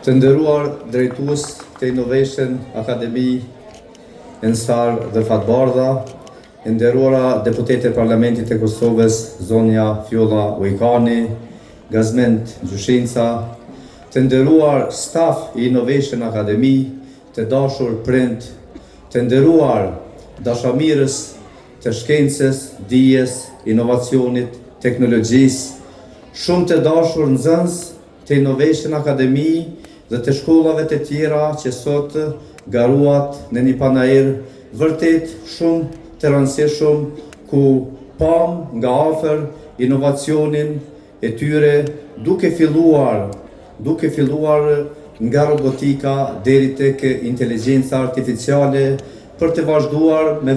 Të nderuar drejtues të Innovation Academy Ensar dhe Fatbardha, të nderuara deputete e Parlamentit e Kosovës, zonja Fjolla Ujkani, Gazmend Gjushinca, të nderuar staf i Innovation Academy, të dashur prind, të nderuar dashamirës të shkencës, dijes, inovacionit, teknologjisë, shumë të dashur nxënës të Innovation Academy dhe të shkollave të tjera që sot garuat në një panajër vërtet shumë të rëndësishëm ku pam nga afër inovacionin e tyre duke filluar nga robotika deri tek inteligjenca artificiale për të vazhduar me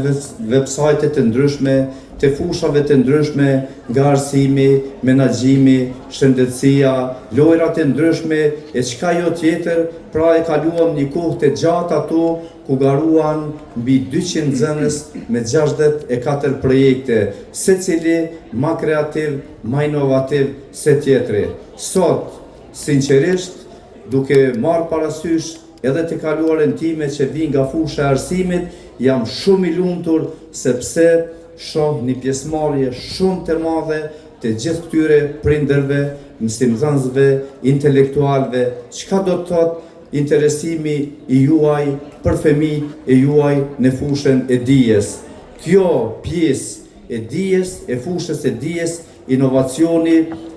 websajte të ndryshme, të fushave të ndryshme, nga arsimi, menaxhimi, shëndetësia, lojrat e ndryshme e çka jo tjetër, pra e kaluam një kohë të gjatë ato ku garuan mbi 200 nxënës me 64 projekte, secili ma kreativ, ma inovativ se tjetri. Sot, sinqerisht, duke marrë parasysh edhe të kaluarën time që vinë nga fusha e arsimit, jam shumë i lumtur sepse shoh një pjesëmarrje shumë të madhe të gjithë këtyre prindërve, mësimdhënësve, intelektualve, çka do të thotë interesimi i juaj për fëmijët e juaj në fushën e dijes. Kjo pjesë e dijes, e fushës e dijes, inovacioni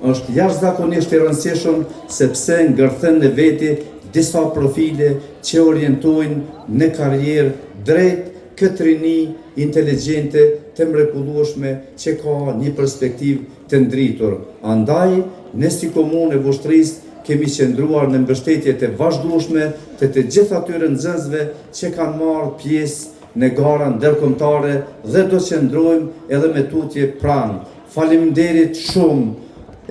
është jashtëzakonisht i rëndësishëm sepse ngërthen në veti disa profile që orientojnë në karrierë drejt këtë rini inteligjente të mrekullueshme që ka një perspektivë të ndritur. Andaj, ne si Komunë e Vushtrisë kemi qëndruar në mbështetje të vazhdueshme të gjithë atyre nxënësve që kanë marrë pjesë në gara ndërkombëtare dhe do qëndrojmë edhe me tutje pranë. Faleminderit shumë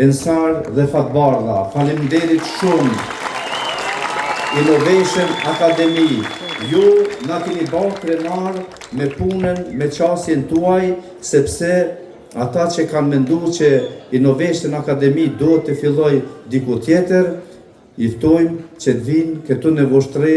Ensar dhe Fatbardha, faleminderit shumë Innovation Academy. Ju na keni bërë krenar me punën, me qasjen tuaj, sepse ata që kanë menduar që Innovation Academy duhet të filloj diku tjetër, i ftojmë që të vinë këtu në Vushtri,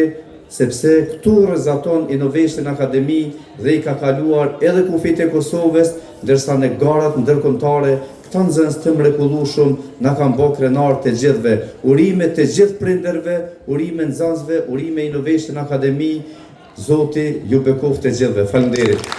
sepse këtu rrezaton Innovation Academy dhe i ka kaluar edhe kufit e Kosovës, ndërsa në garat ndërkombëtare këta nxënës të mrekullueshëm na kanë bërë krenar të gjithëve. Urime të gjithë prindërve, urime nxënësve, urime Innovation Academy, Zoti ju bekoft të gjithëve. Faleminderit.